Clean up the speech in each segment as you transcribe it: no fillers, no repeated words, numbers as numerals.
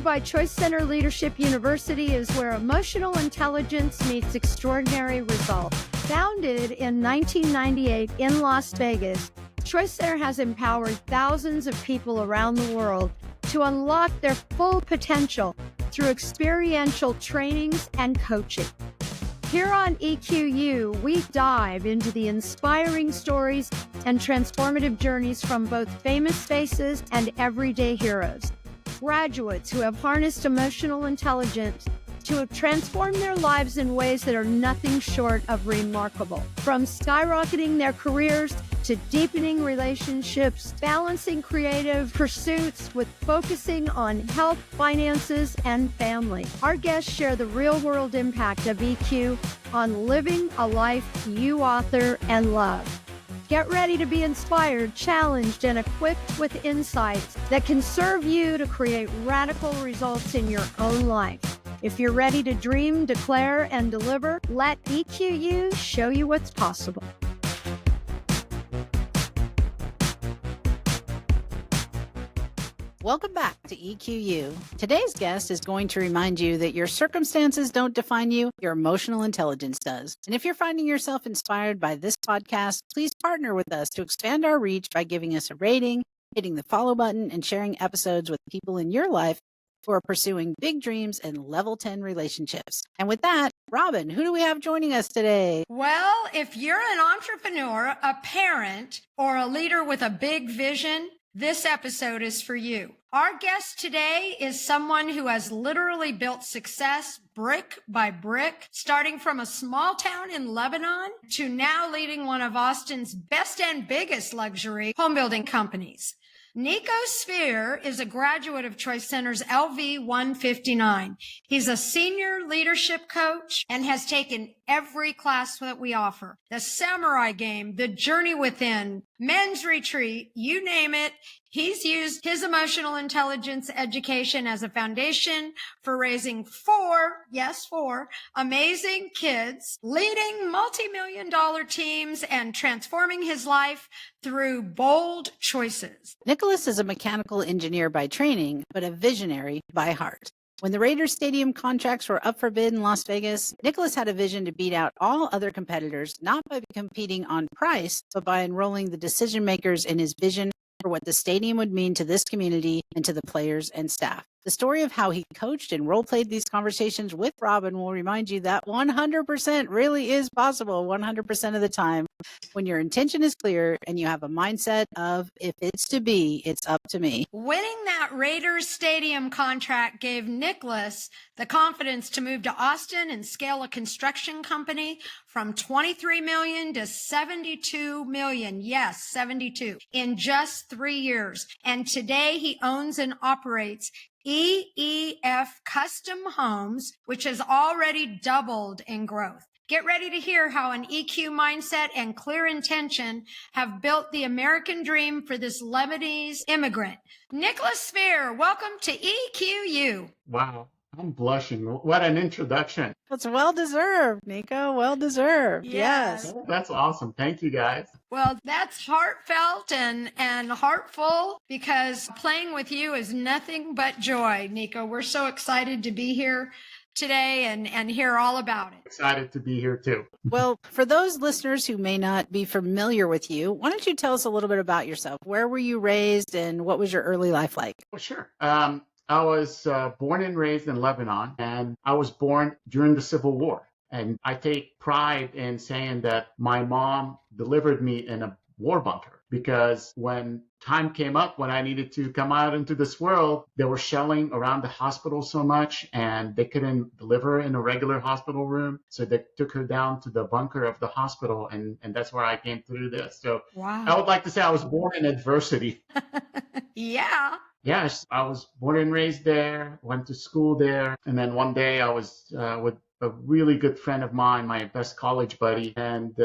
by ChoiceCenter Leadership University is where emotional intelligence meets extraordinary results. Founded in 1998 in Las Vegas, ChoiceCenter has empowered thousands of people around the world to unlock their full potential through experiential trainings and coaching. Here on EQU, we dive into the inspiring stories and transformative journeys from both famous faces and everyday heroes. Graduates who have harnessed emotional intelligence to have transformed their lives in ways that are nothing short of remarkable. From skyrocketing their careers to deepening relationships, balancing creative pursuits with focusing on health, finances, and family. Our guests share the real-world impact of EQ on living a life you author and love. Get ready to be inspired, challenged, and equipped with insights that can serve you to create radical results in your own life. If you're ready to dream, declare, and deliver, let EQU show you what's possible. Welcome back to EQU. Today's guest is going to remind you that your circumstances don't define you, your emotional intelligence does. And if you're finding yourself inspired by this podcast, please partner with us to expand our reach by giving us a rating, hitting the follow button, and sharing episodes with people in your life who are pursuing big dreams and level 10 relationships. And with that, Robin, who do we have joining us today? Well, if you're an entrepreneur, a parent, or a leader with a big vision, this episode is for you. Our guest today is someone who has literally built success brick by brick, starting from a small town in Lebanon to now leading one of Austin's best and biggest luxury home building companies. Nicolas Sfeir is a graduate of ChoiceCenter's LV 159. He's a senior leadership coach and has taken every class that we offer. The Samurai Game, the Journey Within, Men's Retreat, you name it. He's used his emotional intelligence education as a foundation for raising four amazing kids, leading multi-million-dollar teams, and transforming his life through bold choices. Nicolas is a mechanical engineer by training, but a visionary by heart. When the Raiders Stadium contracts were up for bid in Las Vegas, Nicolas had a vision to beat out all other competitors, not by competing on price, but by enrolling the decision makers in his vision for what the stadium would mean to this community and to the players and staff. The story of how he coached and role-played these conversations with Robin will remind you that 100% really is possible 100% of the time when your intention is clear and you have a mindset of, if it's to be, it's up to me. Winning that Raiders Stadium contract gave Nicolas the confidence to move to Austin and scale a construction company from 23 million to 72 million. Yes, 72 in just 3 years. And today he owns and operates EEF Custom Homes, which has already doubled in growth. Get ready to hear how an EQ mindset and clear intention have built the American dream for this Lebanese immigrant. Nicolas Sfeir, welcome to EQU. Wow, I'm blushing. What an introduction. That's well-deserved, Nico. Well-deserved. Yes. That's awesome. Thank you, guys. Well, that's heartfelt and heartful, because playing with you is nothing but joy, Nico. We're so excited to be here today and hear all about it. Excited to be here too. Well, for those listeners who may not be familiar with you, why don't you tell us a little bit about yourself? Where were you raised and what was your early life like? Well, sure. I was born and raised in Lebanon, and I was born during the Civil War. And I take pride in saying that my mom delivered me in a war bunker, because when time came up when I needed to come out into this world, they were shelling around the hospital so much and they couldn't deliver in a regular hospital room. So they took her down to the bunker of the hospital, and that's where I came through this. So Wow. I would like to say I was born in adversity. Yeah. Yes, I was born and raised there, went to school there. And then one day I was with a really good friend of mine, my best college buddy, and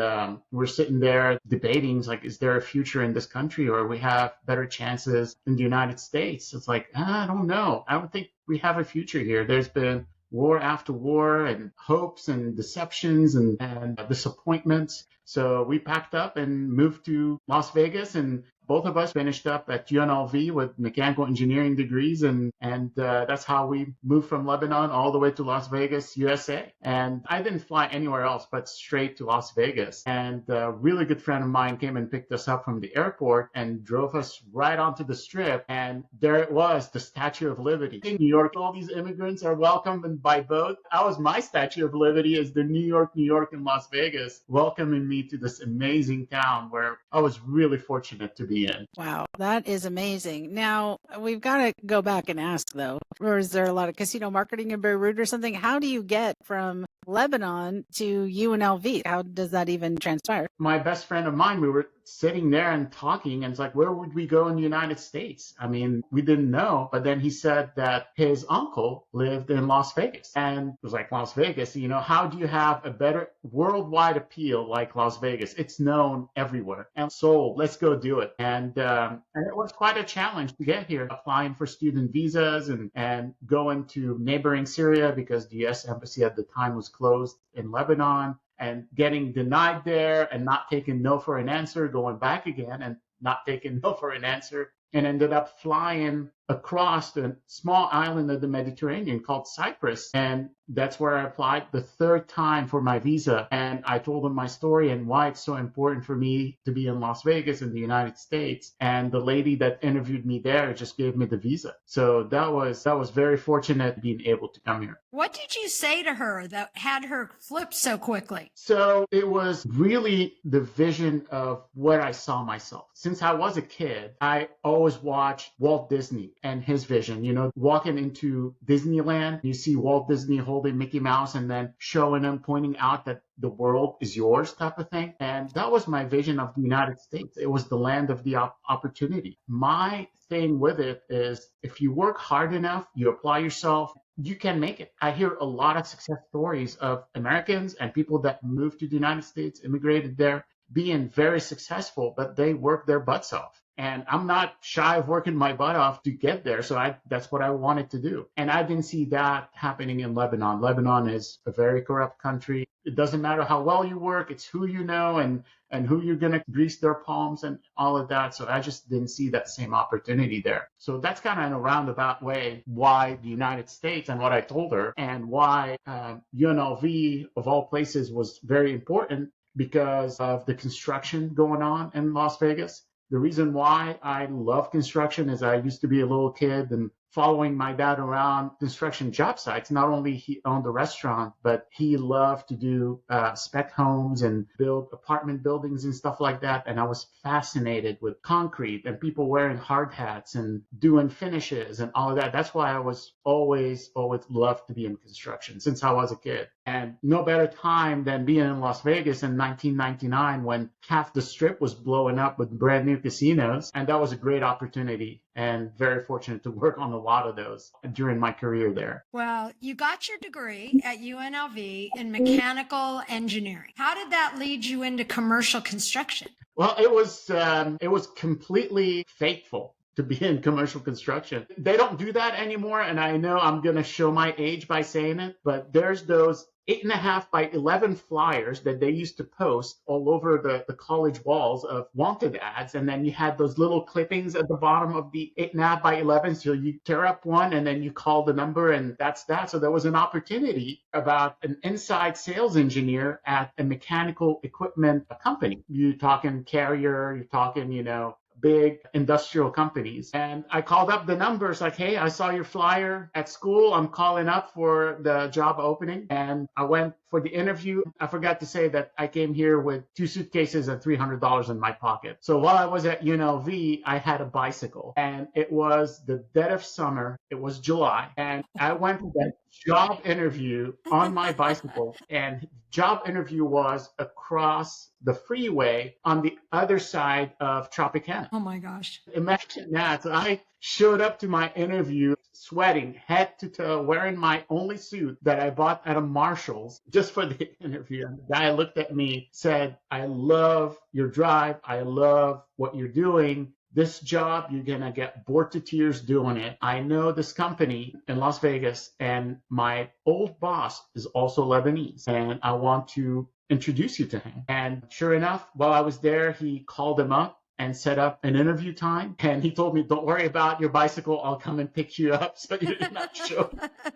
we're sitting there debating, like, is there a future in this country, or we have better chances in the United States? It's like, I don't know. I don't think we have a future here. There's been war after war and hopes and deceptions and disappointments. So we packed up and moved to Las Vegas, and both of us finished up at UNLV with mechanical engineering degrees, and that's how we moved from Lebanon all the way to Las Vegas, USA. And I didn't fly anywhere else but straight to Las Vegas. And a really good friend of mine came and picked us up from the airport and drove us right onto the Strip. And there it was, the Statue of Liberty. In New York, all these immigrants are welcomed by boat. That was my Statue of Liberty, is the New York, and Las Vegas, welcoming me to this amazing town where I was really fortunate to be in. Wow, that is amazing. Now, we've got to go back and ask, though, or is there a lot of casino marketing in Beirut or something? How do you get from Lebanon to UNLV? How does that even transpire? My best friend of mine, we were sitting there and talking, and it's like, where would we go in the United States? I mean, we didn't know, but then he said that his uncle lived in Las Vegas. And it was like, Las Vegas, how do you have a better worldwide appeal like Las Vegas? It's known everywhere and sold. Let's go do it. And it was quite a challenge to get here, applying for student visas and going to neighboring Syria because the U.S. embassy at the time was closed in Lebanon, and getting denied there and not taking no for an answer, going back again and not taking no for an answer, and ended up flying across the small island of the Mediterranean called Cyprus. And that's where I applied the third time for my visa. And I told them my story and why it's so important for me to be in Las Vegas in the United States. And the lady that interviewed me there just gave me the visa. So that was very fortunate being able to come here. What did you say to her that had her flip so quickly? So it was really the vision of what I saw myself. Since I was a kid, I always watched Walt Disney and his vision, walking into Disneyland, you see Walt Disney holding Mickey Mouse and then showing him, pointing out that the world is yours type of thing. And that was my vision of the United States. It was the land of the opportunity. My thing with it is if you work hard enough, you apply yourself, you can make it. I hear a lot of success stories of Americans and people that moved to the United States, immigrated there, being very successful, but they work their butts off. And I'm not shy of working my butt off to get there. So that's what I wanted to do. And I didn't see that happening in Lebanon. Lebanon is a very corrupt country. It doesn't matter how well you work. It's who you know and who you're going to grease their palms and all of that. So I just didn't see that same opportunity there. So that's kind of in a roundabout way why the United States and what I told her and why UNLV of all places was very important because of the construction going on in Las Vegas. The reason why I love construction is I used to be a little kid and following my dad around construction job sites. Not only he owned a restaurant, but he loved to do spec homes and build apartment buildings and stuff like that. And I was fascinated with concrete and people wearing hard hats and doing finishes and all of that. That's why I was always loved to be in construction since I was a kid. And no better time than being in Las Vegas in 1999 when half the Strip was blowing up with brand new casinos. And that was a great opportunity and very fortunate to work on a lot of those during my career there. Well, you got your degree at UNLV in mechanical engineering. How did that lead you into commercial construction? Well, it was completely fateful to be in commercial construction. They don't do that anymore. And I know I'm going to show my age by saying it, but there's those 8.5 by 11 flyers that they used to post all over the college walls of wanted ads. And then you had those little clippings at the bottom of the 8.5 by 11. So you tear up one and then you call the number and that's that. So there was an opportunity about an inside sales engineer at a mechanical equipment company. You're talking Carrier, you're talking, big industrial companies. And I called up the numbers like, hey, I saw your flyer at school. I'm calling up for the job opening. And I went for the interview. I forgot to say that I came here with 2 suitcases and $300 in my pocket. So while I was at UNLV, I had a bicycle and it was the dead of summer. It was July. And I went to that job interview on my bicycle, and job interview was across the freeway on the other side of Tropicana. Oh my gosh. Imagine that. So I showed up to my interview sweating head to toe, wearing my only suit that I bought at a Marshall's just for the interview. And the guy looked at me, said, I love your drive. I love what you're doing. This job, you're going to get bored to tears doing it. I know this company in Las Vegas, and my old boss is also Lebanese, and I want to introduce you to him. And sure enough, while I was there, he called him up and set up an interview time. And he told me, don't worry about your bicycle. I'll come and pick you up so you did not show.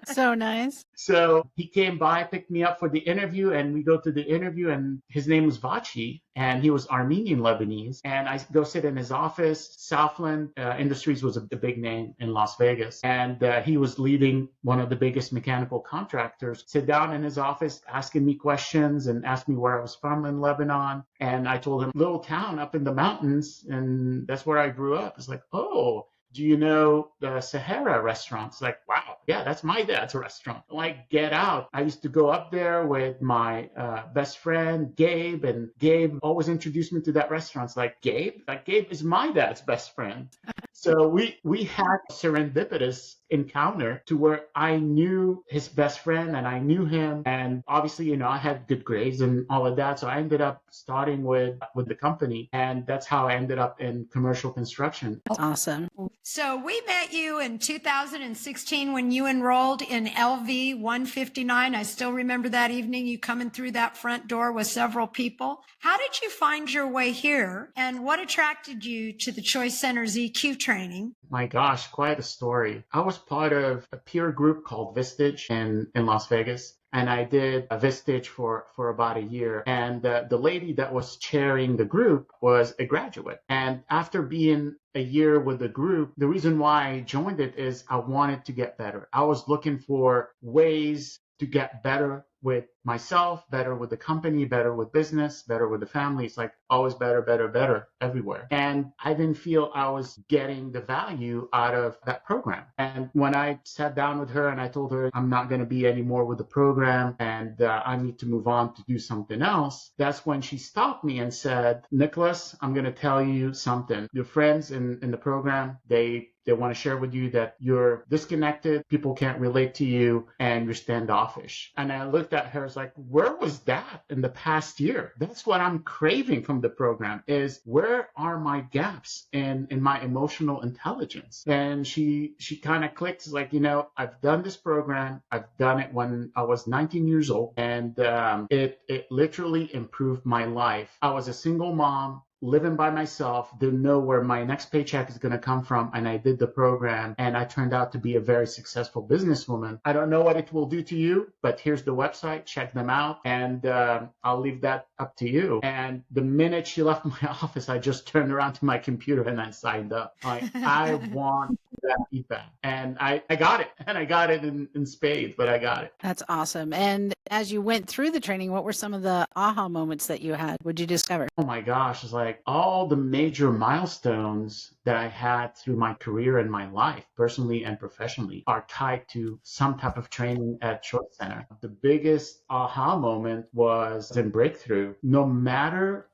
So nice. So he came by, picked me up for the interview, and we go to the interview, and his name was Vachi, and he was Armenian Lebanese. And I go sit in his office. Southland Industries was a big name in Las Vegas. And he was leading one of the biggest mechanical contractors. Sit down in his office, asking me questions and asked me where I was from in Lebanon. And I told him, little town up in the mountains, and that's where I grew up. It's like, oh, do you know the Sahara restaurant? It's like, wow, yeah, that's my dad's restaurant. Like, get out. I used to go up there with my best friend, Gabe, and Gabe always introduced me to that restaurant. It's like, Gabe? Like, Gabe is my dad's best friend. So we had a serendipitous encounter to where I knew his best friend and I knew him. And obviously, I had good grades and all of that. So I ended up starting with the company. And that's how I ended up in commercial construction. That's awesome. So we met you in 2016 when you enrolled in LV 159. I still remember that evening, you coming through that front door with several people. How did you find your way here? And what attracted you to the ChoiceCenter's EQ training? My gosh, quite a story. I was part of a peer group called Vistage in Las Vegas. And I did a Vistage for about a year. And the lady that was chairing the group was a graduate. And after being a year with the group, the reason why I joined it is I wanted to get better. I was looking for ways to get better with myself, better with the company, better with business, better with the family. It's like always better, better, better everywhere. And I didn't feel I was getting the value out of that program. And when I sat down with her and I told her I'm not going to be anymore with the program and I need to move on to do something else, that's when she stopped me and said, Nicholas, I'm going to tell you something. Your friends in the program, they want to share with you that you're disconnected, people can't relate to you, and you're standoffish. And I looked at her, it's like, where was that in the past year? That's what I'm craving from the program is where are my gaps in my emotional intelligence? And she kind of clicked, it's like, I've done this program. I've done it when I was 19 years old, and it literally improved my life. I was a single mom, living by myself, didn't know where my next paycheck is going to come from. And I did the program and I turned out to be a very successful businesswoman. I don't know what it will do to you, but here's the website. Check them out. And I'll leave that up to you. And the minute she left my office, I just turned around to my computer and I signed up. I want that feedback. And I got it. And I got it in spades, but I got it. That's awesome. And as you went through the training, what were some of the aha moments that you had? What did you discover? Oh my gosh, it's like all the major milestones that I had through my career and my life, personally and professionally, are tied to some type of training at ChoiceCenter. The biggest aha moment was in Breakthrough. No matter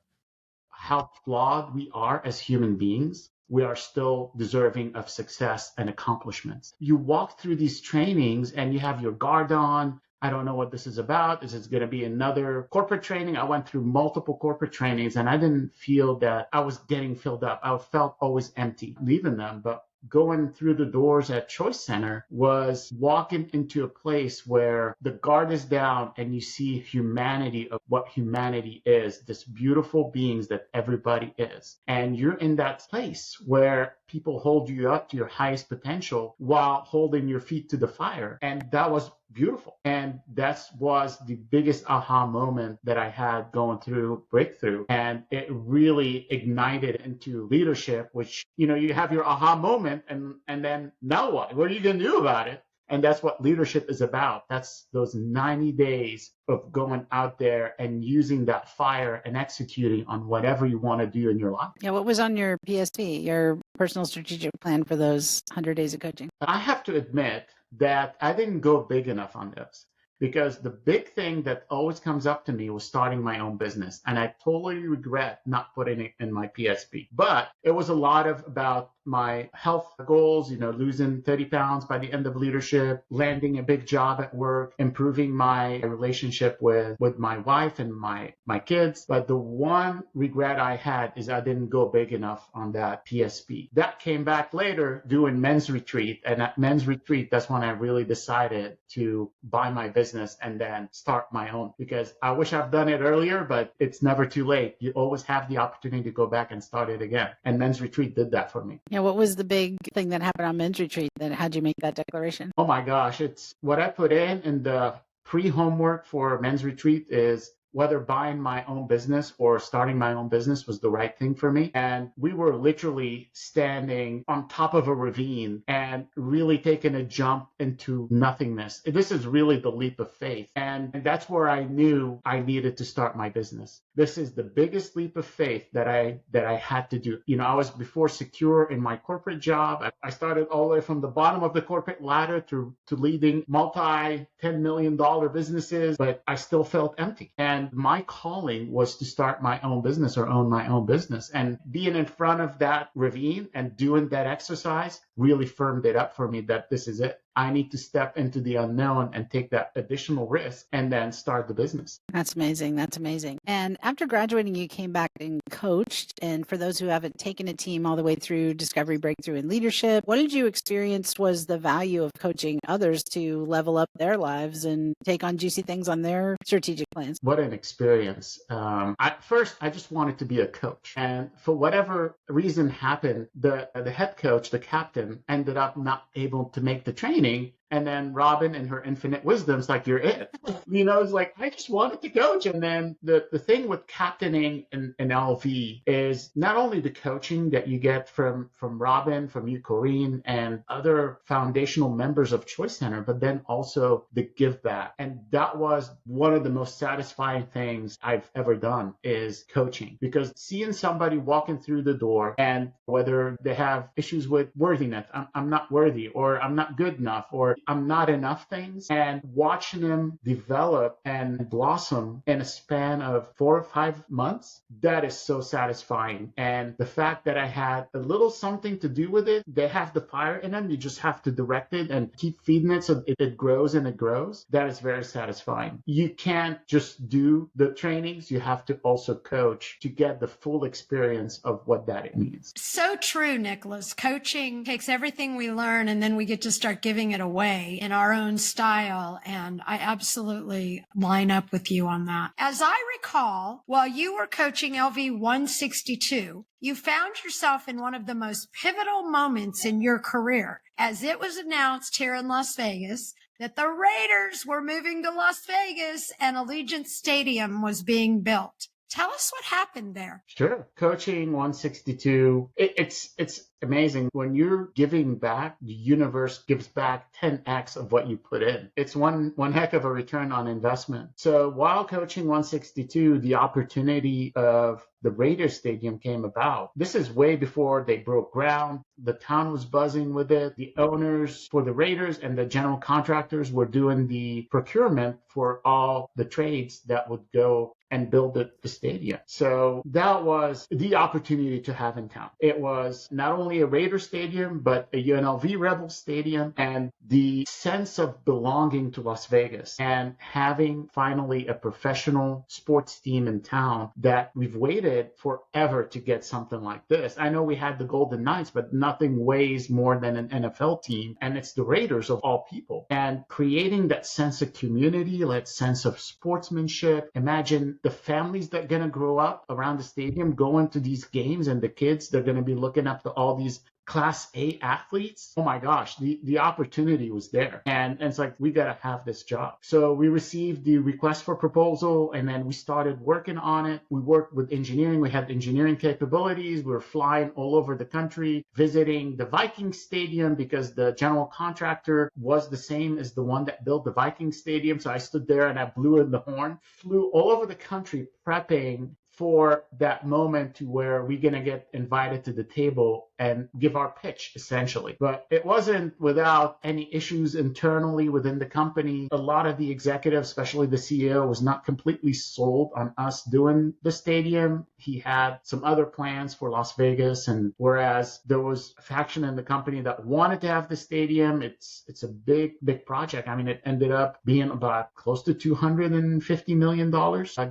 how flawed we are as human beings, we are still deserving of success and accomplishments. You walk through these trainings and you have your guard on. I don't know what this is about. Is this going to be another corporate training? I went through multiple corporate trainings and I didn't feel that I was getting filled up. I felt always empty leaving them. But going through the doors at ChoiceCenter was walking into a place where the guard is down and you see humanity of what humanity is, this beautiful beings that everybody is. And you're in that place where people hold you up to your highest potential while holding your feet to the fire. And that was beautiful. And that was the biggest aha moment that I had going through Breakthrough. And it really ignited into leadership, which, you have your aha moment and then now what? What are you going to do about it? And that's what leadership is about. That's those 90 days of going out there and using that fire and executing on whatever you want to do in your life. Yeah. What was on your PSP, your personal strategic plan for those 100 days of coaching? I have to admit that I didn't go big enough on this because the big thing that always comes up to me was starting my own business. And I totally regret not putting it in my PSP. But it was a lot about my health goals, losing 30 pounds by the end of leadership, landing a big job at work, improving my relationship with my wife and my kids. But the one regret I had is I didn't go big enough on that PSP. That came back later doing men's retreat. And at men's retreat, that's when I really decided to buy my business business and then start my own, because I wish I've done it earlier, but it's never too late. You always have the opportunity to go back and start it again. And Men's Retreat did that for me. Yeah, what was the big thing that happened on Men's Retreat? Then how'd you make that declaration? Oh my gosh, it's what I put in the pre-homework for Men's Retreat is whether buying my own business or starting my own business was the right thing for me. And we were literally standing on top of a ravine and really taking a jump into nothingness. This is really the leap of faith. And that's where I knew I needed to start my business. This is the biggest leap of faith that I had to do. You know, I was before secure in my corporate job. I started all the way from the bottom of the corporate ladder to leading multi-$10 million businesses, but I still felt empty. And my calling was to start my own business or own my own business. And being in front of that ravine and doing that exercise really firmed it up for me that this is it. I need to step into the unknown and take that additional risk and then start the business. That's amazing. That's amazing. And after graduating, you came back and coached. And for those who haven't taken a team all the way through discovery, breakthrough, and leadership, what did you experience was the value of coaching others to level up their lives and take on juicy things on their strategic plans? What an experience. At first, I just wanted to be a coach. And for whatever reason happened, the head coach, the captain, ended up not able to make the training. And then Robin and her infinite wisdom's like, you're it. You know, it's like, I just wanted to coach. And then the thing with captaining in LV is not only the coaching that you get from Robin, from you, Corrine, and other foundational members of ChoiceCenter, but then also the give back. And that was one of the most satisfying things I've ever done is coaching, because seeing somebody walking through the door and whether they have issues with worthiness, I'm not worthy, or I'm not good enough, or I'm not enough things, and watching them develop and blossom in a span of 4 or 5 months, that is so satisfying. And the fact that I had a little something to do with it, they have the fire in them, you just have to direct it and keep feeding it so it grows and it grows. That is very satisfying. You can't just do the trainings, you have to also coach to get the full experience of what that means. So true, Nicholas. Coaching takes everything we learn and then we get to start giving it away in our own style. And I absolutely line up with you on that. As I recall, while you were coaching LV 162, you found yourself in one of the most pivotal moments in your career, as it was announced here in Las Vegas that the Raiders were moving to Las Vegas and Allegiant Stadium was being built. Tell us what happened there. Sure. Coaching 162, it's amazing. When you're giving back, the universe gives back 10x of what you put in. It's one heck of a return on investment. So while coaching 162, the opportunity of the Raiders Stadium came about. This is way before they broke ground. The town was buzzing with it. The owners for the Raiders and the general contractors were doing the procurement for all the trades that would go and build the stadium. So that was the opportunity to have in town. It was not only a Raider stadium, but a UNLV Rebel stadium, and the sense of belonging to Las Vegas and having finally a professional sports team in town that we've waited forever to get something like this. I know we had the Golden Knights, but nothing weighs more than an NFL team, and it's the Raiders of all people. And creating that sense of community, that sense of sportsmanship. Imagine the families that are going to grow up around the stadium going to these games, and the kids, they're going to be looking up to all these Class A athletes. Oh my gosh, the opportunity was there. And it's like, we got to have this job. So we received the request for proposal, and then we started working on it. We worked with engineering. We had engineering capabilities. We were flying all over the country, visiting the Viking Stadium because the general contractor was the same as the one that built the Viking Stadium. So I stood there and I blew in the horn, flew all over the country prepping for that moment to where we're going to get invited to the table and give our pitch, essentially. But it wasn't without any issues internally within the company. A lot of the executives, especially the CEO, was not completely sold on us doing the stadium. He had some other plans for Las Vegas, and whereas there was a faction in the company that wanted to have the stadium, it's a big project. I mean, it ended up being about close to $250 million,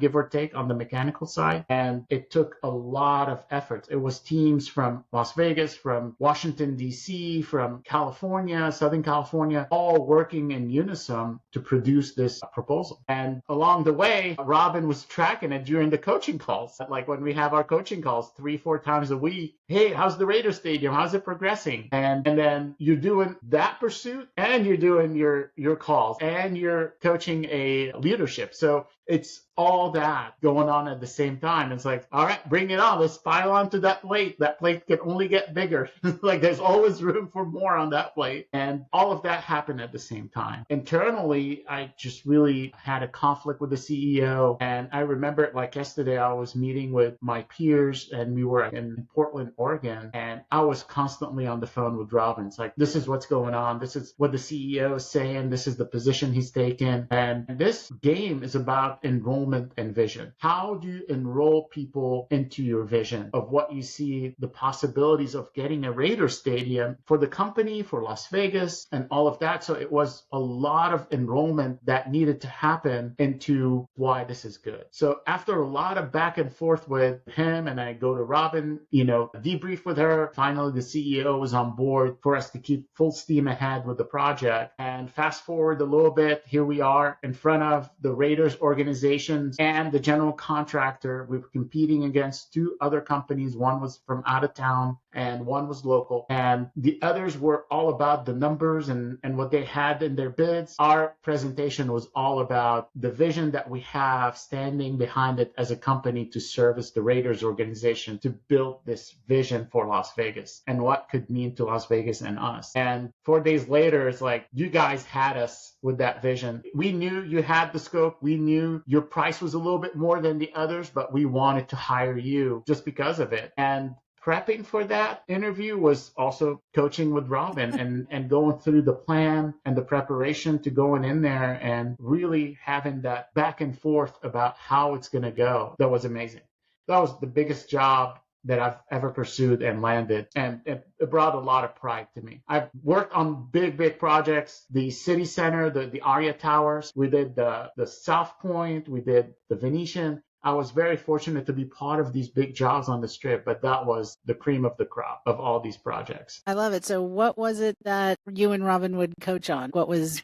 give or take, on the mechanical side. side. And it took a lot of efforts. It was teams from Las Vegas, from Washington, D.C., from California, Southern California, all working in unison to produce this proposal. And along the way, Robin was tracking it during the coaching calls. Like when we have our coaching calls 3-4 times a week, hey, how's the Raider Stadium? How's it progressing? And then you're doing that pursuit and you're doing your calls and you're coaching a leadership. So it's all that going on at the same time. It's like, all right, bring it on. Let's pile onto that plate. That plate can only get bigger. Like there's always room for more on that plate. And all of that happened at the same time. Internally, I just really had a conflict with the CEO. And I remember it like yesterday, I was meeting with my peers and we were in Portland, Oregon. And I was constantly on the phone with Robin. It's like, this is what's going on. This is what the CEO is saying. This is the position he's taken. And this game is about enrollment and vision. How do you enroll people into your vision of what you see, the possibilities of getting a Raider stadium for the company, for Las Vegas, and all of that? So it was a lot of enrollment that needed to happen into why this is good. So after a lot of back and forth with him, and I go to Robin, debrief with her. Finally, the CEO was on board for us to keep full steam ahead with the project. And fast forward a little bit, here we are in front of the Raiders organization and the general contractor. We were competing against two other companies. One was from out of town and one was local. And the others were all about the numbers and what they had in their bids. Our presentation was all about the vision that we have standing behind it as a company to service the Raiders organization to build this vision for Las Vegas and what could mean to Las Vegas and us. And 4 days later, it's like, you guys had us with that vision. We knew you had the scope. We knew your price was a little bit more than the others, but we wanted to hire you just because of it. And prepping for that interview was also coaching with Robin and going through the plan and the preparation to going in there and really having that back and forth about how it's going to go. That was amazing. That was the biggest job that I've ever pursued and landed. And it brought a lot of pride to me. I've worked on big projects, the city center, the Aria Towers. We did the South Point. We did the Venetian. I was very fortunate to be part of these big jobs on the Strip, but that was the cream of the crop of all these projects. I love it. So what was it that you and Robin would coach on? What was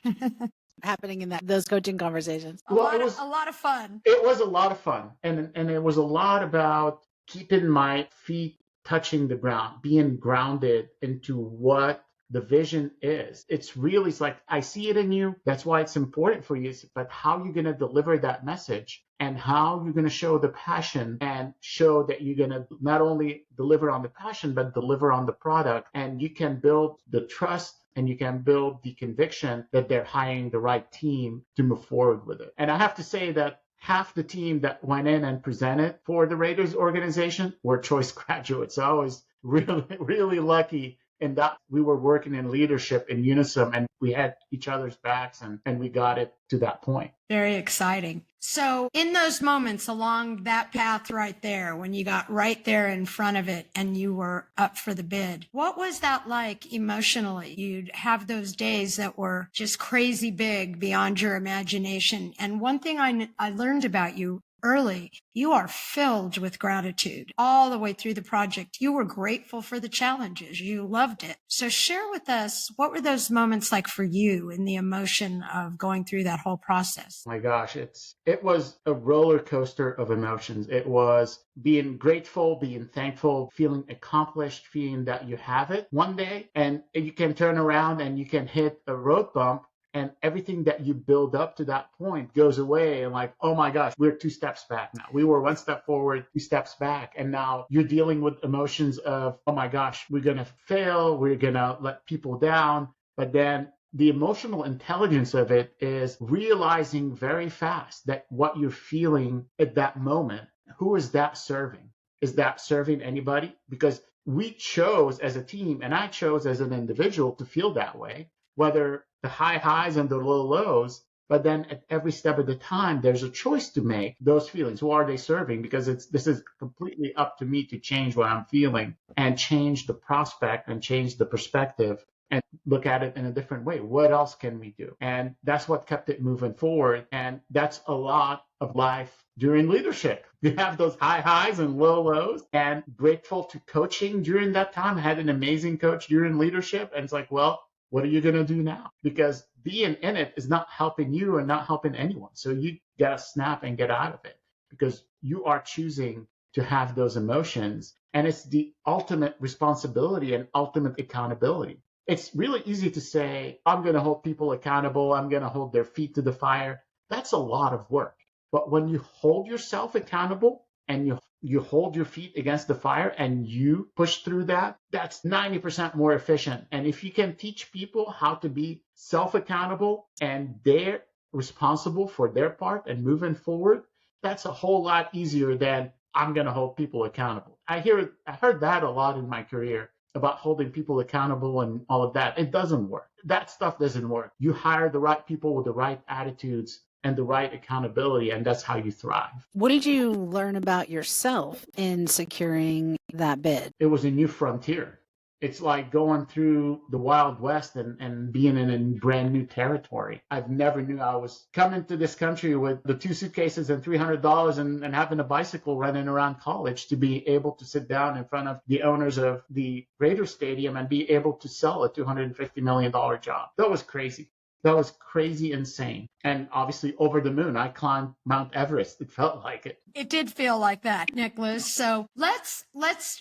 happening in those coaching conversations? A lot of fun. It was a lot of fun. And it was a lot about keeping my feet touching the ground, being grounded into what the vision is. It's like, I see it in you. That's why it's important for you. But how you're going to deliver that message and how you're going to show the passion and show that you're going to not only deliver on the passion, but deliver on the product. And you can build the trust and you can build the conviction that they're hiring the right team to move forward with it. And I have to say that half the team that went in and presented for the Raiders organization were Choice graduates. So I was really lucky in that we were working in leadership in unison and we had each other's backs and we got it to that point. Very exciting. So in those moments along that path right there, when you got right there in front of it and you were up for the bid, what was that like emotionally? You'd have those days that were just crazy big beyond your imagination. And one thing I learned about you early, you are filled with gratitude all the way through the project. You were grateful for the challenges. You loved it. So share with us, what were those moments like for you in the emotion of going through that whole process? My gosh, it was a roller coaster of emotions. It was being grateful, being thankful, feeling accomplished, feeling that you have it one day and you can turn around and you can hit a road bump. And everything that you build up to that point goes away and like, oh my gosh, we're 2 steps back now. We were 1 step forward, 2 steps back. And now you're dealing with emotions of, oh my gosh, we're going to fail. We're going to let people down. But then the emotional intelligence of it is realizing very fast that what you're feeling at that moment, who is that serving? Is that serving anybody? Because we chose as a team and I chose as an individual to feel that way, whether the high highs and the low lows, but then at every step of the time, there's a choice to make those feelings. Who are they serving? Because this is completely up to me to change what I'm feeling and change the prospect and change the perspective and look at it in a different way. What else can we do? And that's what kept it moving forward. And that's a lot of life during leadership. You have those high highs and low lows, and grateful to coaching during that time. I had an amazing coach during leadership. And it's like, well, what are you going to do now? Because being in it is not helping you and not helping anyone. So you got to snap and get out of it because you are choosing to have those emotions. And it's the ultimate responsibility and ultimate accountability. It's really easy to say, I'm going to hold people accountable. I'm going to hold their feet to the fire. That's a lot of work. But when you hold yourself accountable and you hold your feet against the fire and you push through that, that's 90% more efficient. And if you can teach people how to be self-accountable and they're responsible for their part and moving forward, that's a whole lot easier than I'm going to hold people accountable. I heard that a lot in my career about holding people accountable and all of that. It doesn't work. That stuff doesn't work. You hire the right people with the right attitudes and the right accountability, and that's how you thrive. What did you learn about yourself in securing that bid? It was a new frontier. It's like going through the Wild West and being in a brand new territory. I've never knew I was coming to this country with the 2 suitcases and $300 and having a bicycle running around college to be able to sit down in front of the owners of the Raiders Stadium and be able to sell a $250 million job. That was crazy. That was crazy insane. And obviously over the moon, I climbed Mount Everest. It felt like it. It did feel like that, Nicolas. So let's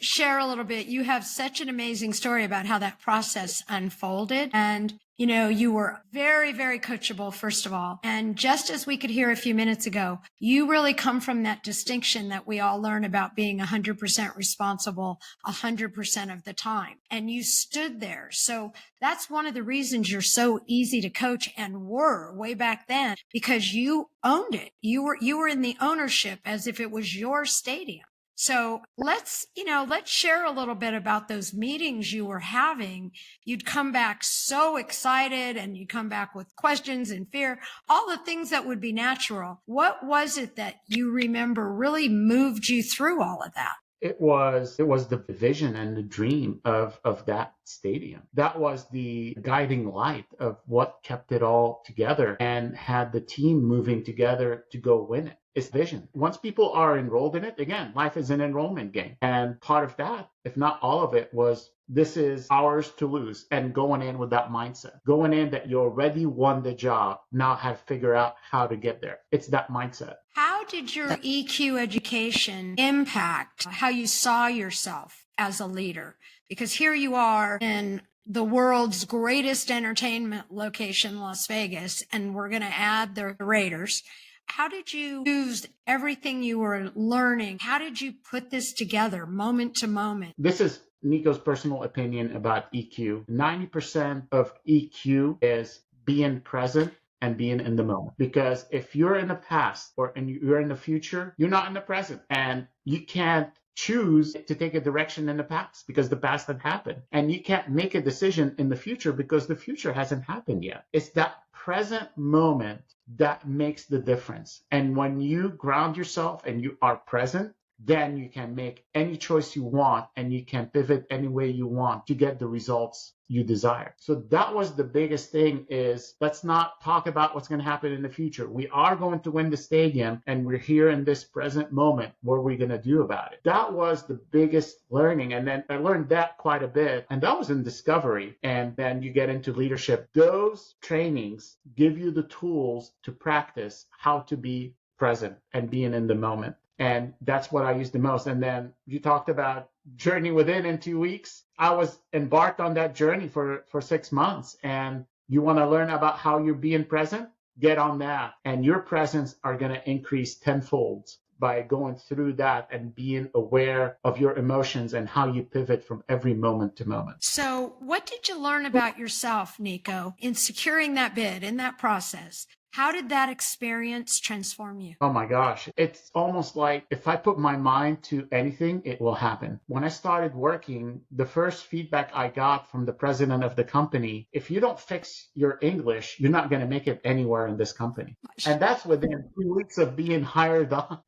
share a little bit. You have such an amazing story about how that process unfolded. And, you were very, very coachable, first of all. And just as we could hear a few minutes ago, you really come from that distinction that we all learn about being 100% responsible 100% of the time. And you stood there. So that's one of the reasons you're so easy to coach and were way back then, because you owned it. You were in the ownership as if it was your stadium. So let's share a little bit about those meetings you were having. You'd come back so excited and you'd come back with questions and fear, all the things that would be natural. What was it that you remember really moved you through all of that? It was the vision and the dream of that stadium. That was the guiding light of what kept it all together and had the team moving together to go win it. It's vision. Once people are enrolled in it, again, life is an enrollment game. And part of that, if not all of it, was this is ours to lose, and going in with that mindset. Going in that you already won the job, now have to figure out how to get there. It's that mindset. How did your EQ education impact how you saw yourself as a leader? Because here you are in the world's greatest entertainment location, Las Vegas, and we're going to add the Raiders. How did you use everything you were learning? How did you put this together moment to moment? This is Nico's personal opinion about EQ. 90% of EQ is being present and being in the moment. Because if you're in the past and you're in the future, you're not in the present. And you can't choose to take a direction in the past because the past had happened. And you can't make a decision in the future because the future hasn't happened yet. It's that present moment that makes the difference. And when you ground yourself and you are present, then you can make any choice you want and you can pivot any way you want to get the results you desire. So that was the biggest thing, is let's not talk about what's going to happen in the future. We are going to win the stadium and we're here in this present moment. What are we going to do about it? That was the biggest learning. And then I learned that quite a bit. And that was in discovery. And then you get into leadership. Those trainings give you the tools to practice how to be present and being in the moment. And that's what I use the most. And then you talked about journey within in 2 weeks. I was embarked on that journey for 6 months. And you want to learn about how you're being present? Get on that. And your presence are going to increase tenfold by going through that and being aware of your emotions and how you pivot from every moment to moment. So what did you learn about yourself, Nico, in securing that bid, in that process? How did that experience transform you? Oh my gosh. It's almost like if I put my mind to anything, it will happen. When I started working, the first feedback I got from the president of the company, if you don't fix your English, you're not going to make it anywhere in this company. And that's within 2 weeks of being hired on.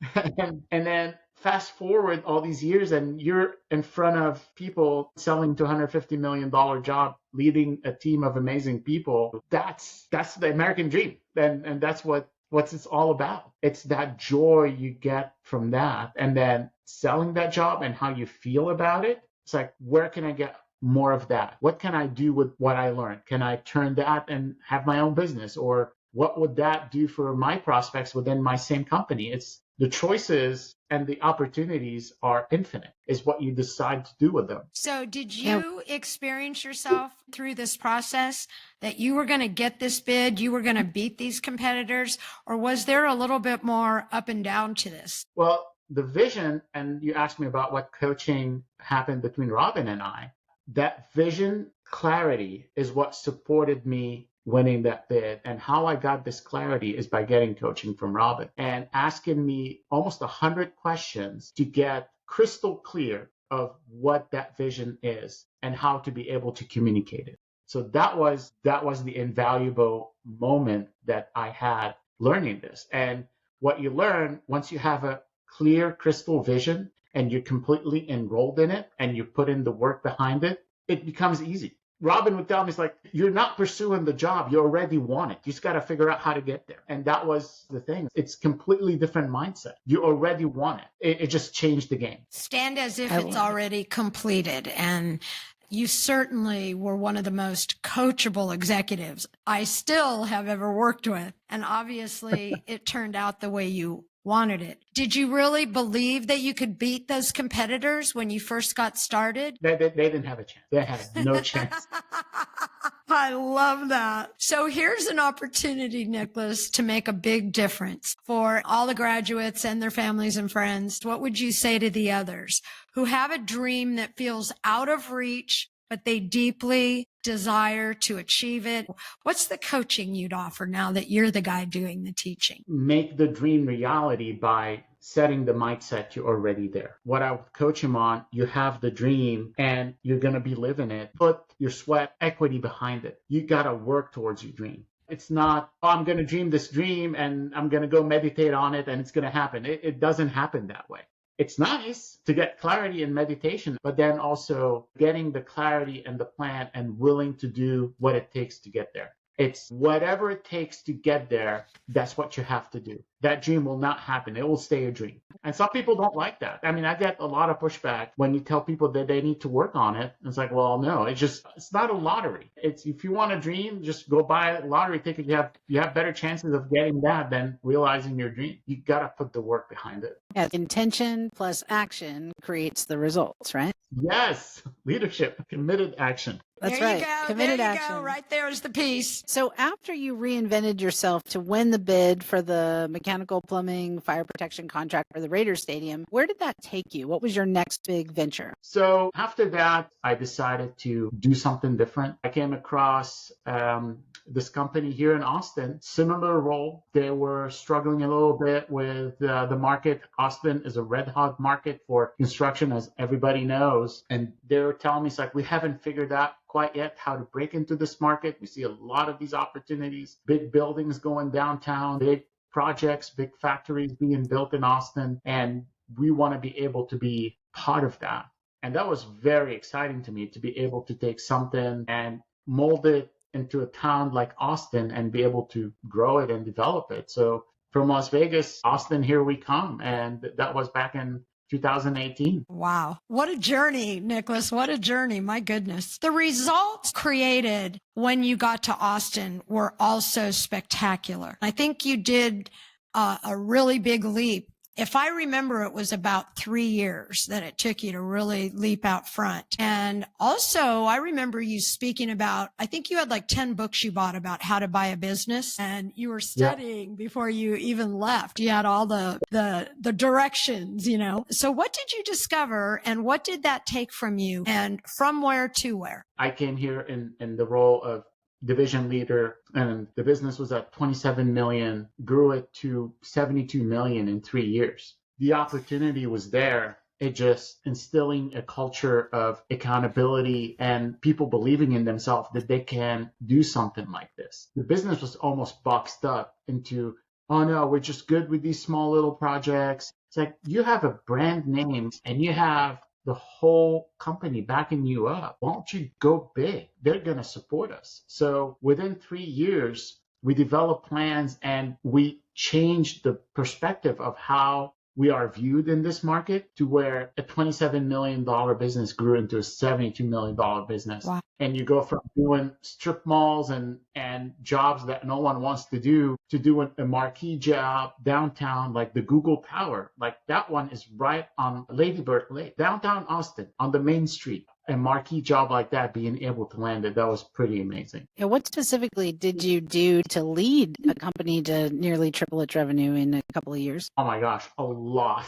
and then fast forward all these years and you're in front of people selling $250 million job, leading a team of amazing people. That's the American dream. And that's what what it's all about. It's that joy you get from that. And then selling that job and how you feel about it. It's like, where can I get more of that? What can I do with what I learned? Can I turn that and have my own business? Or what would that do for my prospects within my same company? It's the choices and the opportunities are infinite, is what you decide to do with them. So did you experience yourself through this process that you were going to get this bid, you were going to beat these competitors, or was there a little bit more up and down to this? Well, the vision, and you asked me about what coaching happened between Robin and I, that vision clarity is what supported me winning that bid. And how I got this clarity is by getting coaching from Robin and asking me almost 100 questions to get crystal clear of what that vision is and how to be able to communicate it. So that was the invaluable moment that I had learning this. And what you learn once you have a clear crystal vision and you're completely enrolled in it and you put in the work behind it, it becomes easy. Robin would tell me, it's like, you're not pursuing the job. You already want it. You just got to figure out how to get there. And that was the thing. It's completely different mindset. You already want it. It just changed the game. Stand as if it's already completed. And you certainly were one of the most coachable executives I still have ever worked with. And obviously it turned out the way you wanted it. Did you really believe that you could beat those competitors when you first got started? They didn't have a chance. They had no chance. I love that. So here's an opportunity, Nicolas, to make a big difference for all the graduates and their families and friends. What would you say to the others who have a dream that feels out of reach, but they deeply desire to achieve it? What's the coaching you'd offer now that you're the guy doing the teaching? Make the dream reality by setting the mindset you're already there. What I would coach him on, you have the dream and you're going to be living it. Put your sweat equity behind it. You got to work towards your dream. It's not, oh, I'm going to dream this dream and I'm going to go meditate on it and it's going to happen. It doesn't happen that way. It's nice to get clarity in meditation, but then also getting the clarity and the plan and willing to do what it takes to get there. It's whatever it takes to get there, that's what you have to do. That dream will not happen. It will stay a dream. And some people don't like that. I mean, I get a lot of pushback when you tell people that they need to work on it. It's like, well, no, it's not a lottery. It's, if you want a dream, just go buy a lottery ticket. You have better chances of getting that than realizing your dream. You got to put the work behind it. Yeah, intention plus action creates the results, right? Yes. Leadership, committed action. That's there right. You go. Committed there you action. Go. Right there is the piece. So after you reinvented yourself to win the bid for the mechanical plumbing fire protection contract for the Raiders Stadium, where did that take you? What was your next big venture? So after that, I decided to do something different. I came across this company here in Austin, similar role. They were struggling a little bit with the market. Austin is a red hot market for construction, as everybody knows. And they were telling me, it's like, we haven't figured out quite yet how to break into this market. We see a lot of these opportunities, big buildings going downtown, big projects, big factories being built in Austin, and we want to be able to be part of that. And that was very exciting to me, to be able to take something and mold it into a town like Austin and be able to grow it and develop it. So from Las Vegas, Austin, here we come. And that was back in 2018. Wow. What a journey, Nicolas. What a journey. My goodness. The results created when you got to Austin were also spectacular. I think you did a really big leap. If I remember, it was about 3 years that it took you to really leap out front. And also, I remember you speaking about, I think you had like 10 books you bought about how to buy a business, and you were studying before you even left. You had all the directions, you know. So what did you discover, and what did that take from you, and from where to where? I came here in the role of division leader, and the business was at 27 million, grew it to 72 million in 3 years. The opportunity was there. It just instilling a culture of accountability and people believing in themselves that they can do something like this. The business was almost boxed up into, oh no, we're just good with these small little projects. It's like, you have a brand name and you have the whole company backing you up. Why don't you go big? They're going to support us. So within 3 years, we developed plans and we changed the perspective of how we are viewed in this market, to where a $27 million business grew into a $72 million business. Wow. And you go from doing strip malls and jobs that no one wants to do doing a marquee job downtown, like the Google Tower. Like that one is right on Lady Bird Lake, downtown Austin, on the main street. A marquee job like that, being able to land it, that was pretty amazing. Yeah, what specifically did you do to lead a company to nearly triple its revenue in a couple of years? Oh my gosh, a lot.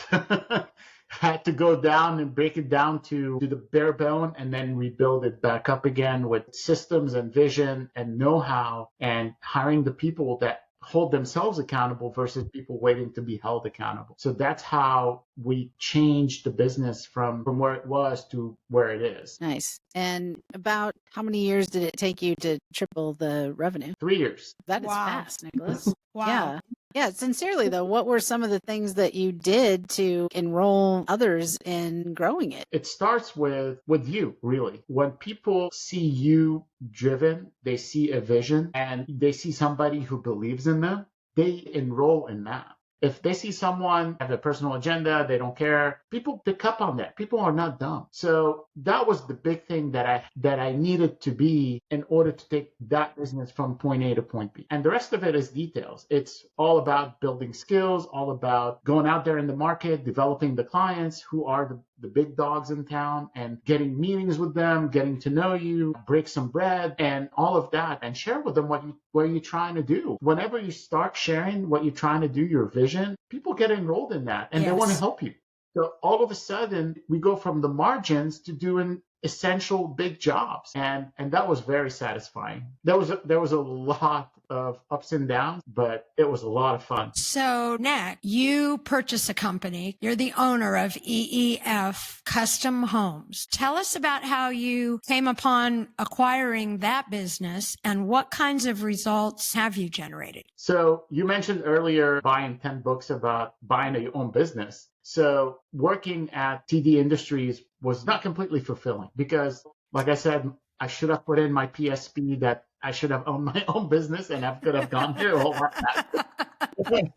Had to go down and break it down to the bare bone and then rebuild it back up again with systems and vision and know-how, and hiring the people that hold themselves accountable versus people waiting to be held accountable. So that's how we changed the business from where it was to where it is. Nice. And about how many years did it take you to triple the revenue? 3 years. That is Wow. fast, Nicholas. Wow. Yeah. Yeah, sincerely though, what were some of the things that you did to enroll others in growing it? It starts with you, really. When people see you driven, they see a vision and they see somebody who believes in them, they enroll in that. If they see someone have a personal agenda, they don't care, people pick up on that. People are not dumb. So that was the big thing that I needed to be in order to take that business from point A to point B. And the rest of it is details. It's all about building skills, all about going out there in the market, developing the clients who are the big dogs in town, and getting meetings with them, getting to know you, break some bread and all of that, and share with them what you're trying to do. Whenever you start sharing what you're trying to do, your vision, people get enrolled in that and they want to help you. So all of a sudden we go from the margins to doing essential big jobs. And that was very satisfying. There was a lot of ups and downs, but it was a lot of fun. So, Nick, you purchase a company. You're the owner of EEF Custom Homes. Tell us about how you came upon acquiring that business and what kinds of results have you generated? So you mentioned earlier buying 10 books about buying your own business. So working at TD Industries was not completely fulfilling because, like I said, I should have put in my PSP that I should have owned my own business and I could have gone through all that.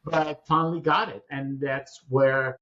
But I finally got it. And that's where,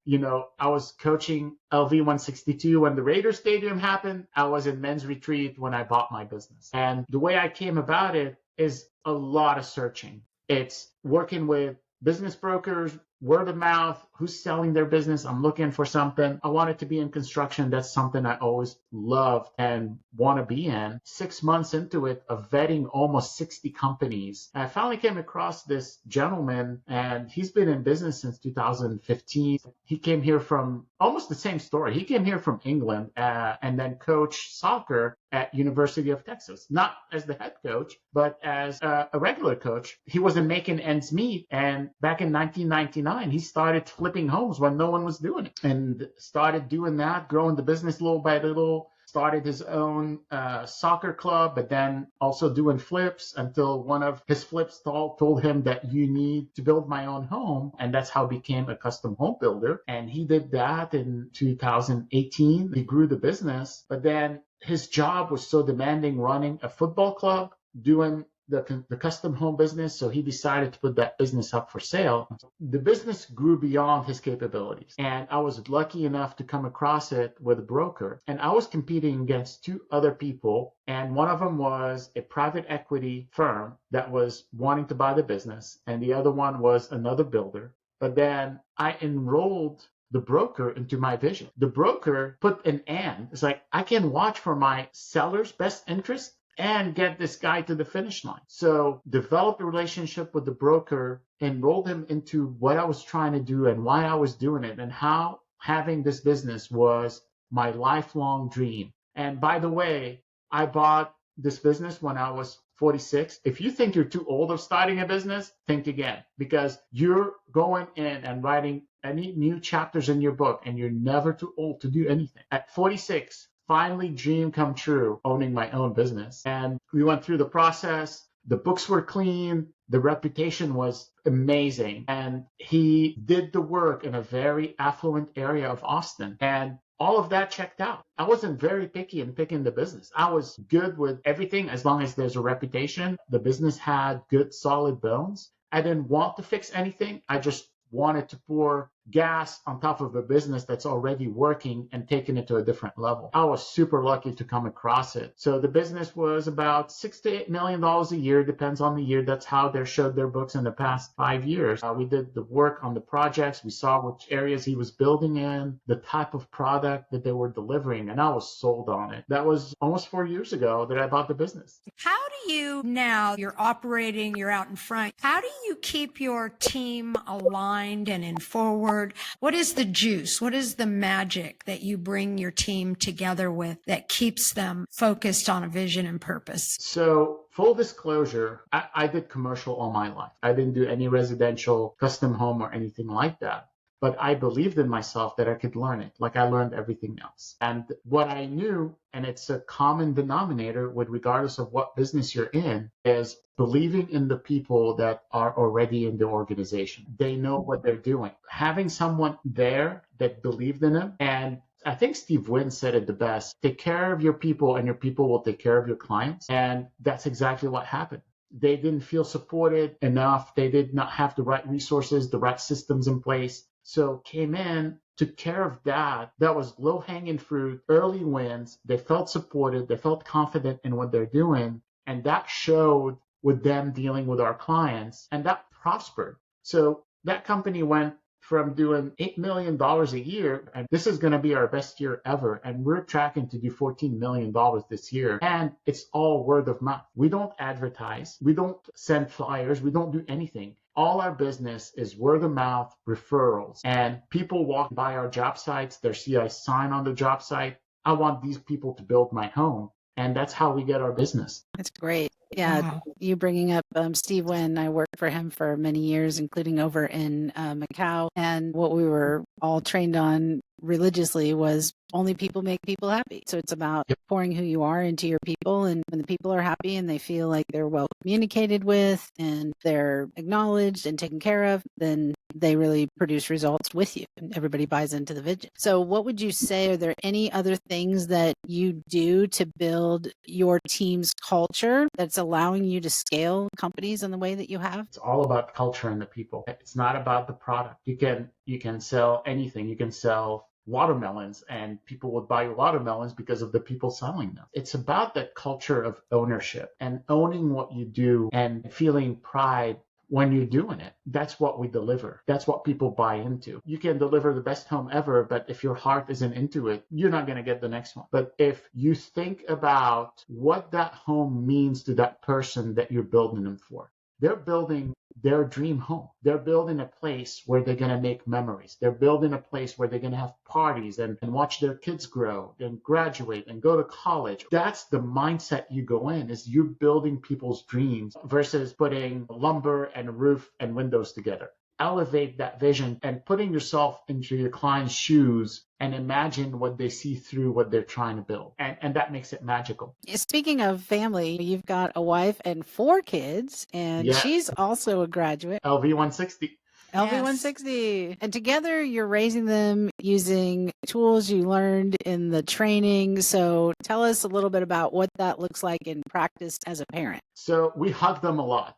I was coaching LV 162 when the Raiders Stadium happened. I was in men's retreat when I bought my business. And the way I came about it is a lot of searching. It's working with business brokers, word of mouth, who's selling their business. I'm looking for something. I wanted to be in construction. That's something I always loved and want to be in. 6 months into it, of vetting almost 60 companies, I finally came across this gentleman, and he's been in business since 2015. He came here from almost the same story. He came here from England and then coached soccer at University of Texas, not as the head coach, but as a regular coach. He wasn't making ends meet. And back in 1999, he started flipping homes when no one was doing it, and started doing that, growing the business little by little, started his own soccer club, but then also doing flips until one of his flips told him that you need to build my own home. And that's how he became a custom home builder. And he did that in 2018. He grew the business, but then his job was so demanding, running a football club, doing the custom home business. So he decided to put that business up for sale. The business grew beyond his capabilities. And I was lucky enough to come across it with a broker. And I was competing against two other people. And one of them was a private equity firm that was wanting to buy the business. And the other one was another builder. But then I enrolled the broker into my vision. The broker put an and. It's like, I can watch for my seller's best interest and get this guy to the finish line. So developed a relationship with the broker, enrolled him into what I was trying to do and why I was doing it, and how having this business was my lifelong dream. And by the way, I bought this business when I was 46. If you think you're too old of starting a business, think again, because you're going in and writing any new chapters in your book, and you're never too old to do anything. At 46, finally dream come true, owning my own business. And we went through the process. The books were clean. The reputation was amazing. And he did the work in a very affluent area of Austin. And all of that checked out. I wasn't very picky in picking the business. I was good with everything as long as there's a reputation. The business had good, solid bones. I didn't want to fix anything. I just wanted to pour gas on top of a business that's already working and taking it to a different level. I was super lucky to come across it. So the business was about $6 to $8 million a year, depends on the year. That's how they showed their books in the past 5 years. We did the work on the projects. We saw which areas he was building in, the type of product that they were delivering, and I was sold on it. That was almost 4 years ago that I bought the business. How do you, now you're operating, you're out in front, how do you keep your team aligned and in forward? What is the juice? What is the magic that you bring your team together with that keeps them focused on a vision and purpose? So full disclosure, I did commercial all my life. I didn't do any residential custom home or anything like that. But I believed in myself that I could learn it, like I learned everything else. And what I knew, and it's a common denominator with regardless of what business you're in, is believing in the people that are already in the organization. They know what they're doing. Having someone there that believed in them, and I think Steve Wynn said it the best, take care of your people and your people will take care of your clients. And that's exactly what happened. They didn't feel supported enough. They did not have the right resources, the right systems in place. So came in, took care of that. That was low-hanging fruit, early wins. They felt supported. They felt confident in what they're doing. And that showed with them dealing with our clients. And that prospered. So that company went from doing $8 million a year, and this is going to be our best year ever. And we're tracking to do $14 million this year. And it's all word of mouth. We don't advertise. We don't send flyers. We don't do anything. All our business is word of mouth referrals, and people walk by our job sites. They see a sign on the job site. I want these people to build my home. And that's how we get our business. That's great. Yeah. Wow. You bringing up Steve Wynn, I worked for him for many years, including over in Macau. And what we were all trained on religiously was only people make people happy. So it's about pouring who you are into your people. And when the people are happy and they feel like they're well communicated with and they're acknowledged and taken care of, then they really produce results with you and everybody buys into the vision. So what would you say, are there any other things that you do to build your team's culture that's allowing you to scale companies in the way that you have? It's all about culture and the people. It's not about the product. You can sell anything. You can sell watermelons and people would buy your watermelons because of the people selling them. It's about that culture of ownership and owning what you do and feeling pride when you're doing it. That's what we deliver. That's what people buy into. You can deliver the best home ever, but if your heart isn't into it, you're not going to get the next one. But if you think about what that home means to that person that you're building them for, they're building their dream home. They're building a place where they're going to make memories. They're building a place where they're going to have parties and watch their kids grow and graduate and go to college. That's the mindset you go in, is you're building people's dreams versus putting lumber and roof and windows together. Elevate that vision and putting yourself into your client's shoes and imagine what they see through what they're trying to build. And that makes it magical. Speaking of family, you've got a wife and 4 kids, and she's also a graduate. LV160. LV160. And together you're raising them using tools you learned in the training. So tell us a little bit about what that looks like in practice as a parent. So we hug them a lot.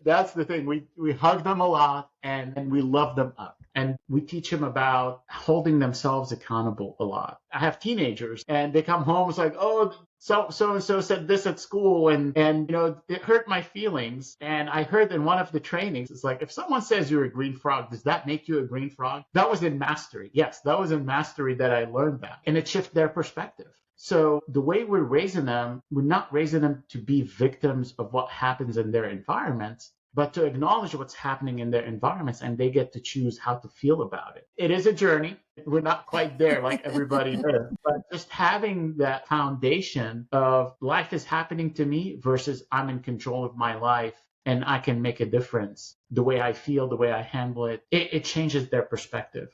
That's the thing. We hug them a lot and we love them up. And we teach them about holding themselves accountable a lot. I have teenagers and they come home, it's like, oh, so-and-so said this at school and it hurt my feelings. And I heard in one of the trainings, it's like, if someone says you're a green frog, does that make you a green frog? That was in mastery. Yes, that was in mastery that I learned that. And it shifted their perspective. So the way we're raising them, we're not raising them to be victims of what happens in their environments, but to acknowledge what's happening in their environments, and they get to choose how to feel about it. It is a journey. We're not quite there like everybody is, but just having that foundation of life is happening to me versus I'm in control of my life and I can make a difference. The way I feel, the way I handle it, it changes their perspective.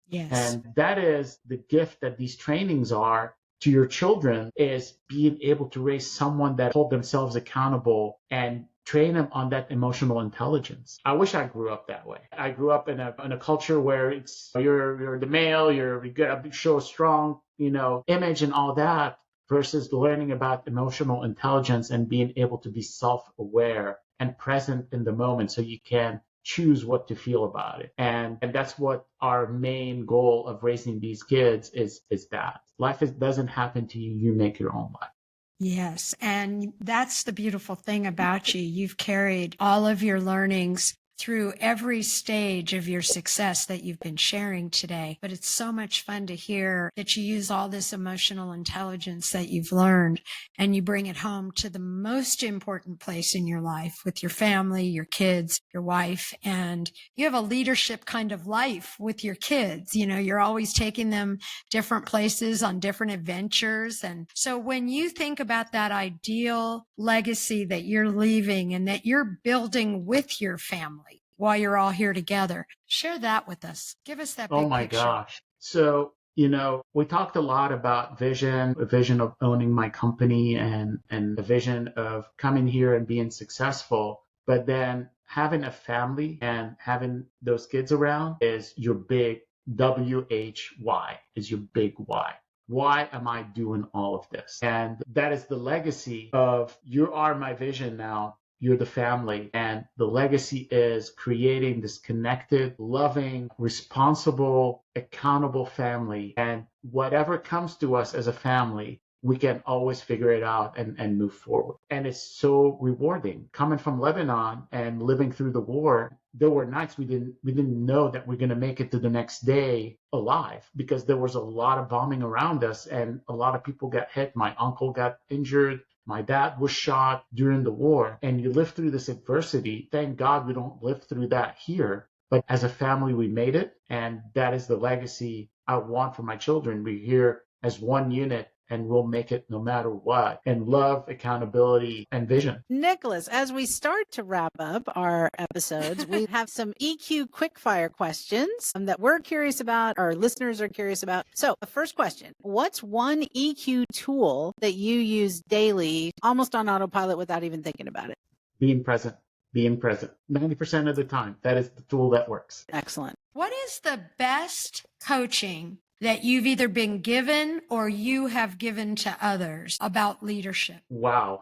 Yes. And that is the gift that these trainings are to your children, is being able to raise someone that hold themselves accountable and train them on that emotional intelligence. I wish I grew up that way. I grew up in a culture where it's you're the male, you got to show a strong, image and all that, versus learning about emotional intelligence and being able to be self-aware and present in the moment so you can choose what to feel about it. And that's what our main goal of raising these kids is that life doesn't happen to you. You make your own life. Yes. And that's the beautiful thing about you. You've carried all of your learnings through every stage of your success that you've been sharing today. But it's so much fun to hear that you use all this emotional intelligence that you've learned and you bring it home to the most important place in your life with your family, your kids, your wife, and you have a leadership kind of life with your kids. You know, you're always taking them different places on different adventures. And so when you think about that ideal legacy that you're leaving and that you're building with your family, while you're all here together, share that with us. Give us that big Oh my picture. gosh. So, we talked a lot about vision, a vision of owning my company and the vision of coming here and being successful. But then having a family and having those kids around is your big WHY, is your big why. Why am I doing all of this? And that is the legacy of you are my vision now. You're the family. And the legacy is creating this connected, loving, responsible, accountable family. And whatever comes to us as a family, we can always figure it out and move forward. And it's so rewarding. Coming from Lebanon and living through the war, there were nights we didn't know that we're going to make it to the next day alive because there was a lot of bombing around us and a lot of people got hit. My uncle got injured. My dad was shot during the war, and you live through this adversity. Thank God we don't live through that here. But as a family, we made it, and that is the legacy I want for my children. We're here as one unit, and we'll make it no matter what. And love, accountability, and vision. Nicolas, as we start to wrap up our episodes, we have some EQ quickfire questions that we're curious about, our listeners are curious about. So the first question, what's one EQ tool that you use daily, almost on autopilot without even thinking about it? Being present. 90% of the time, that is the tool that works. Excellent. What is the best coaching that you've either been given or you have given to others about leadership? Wow.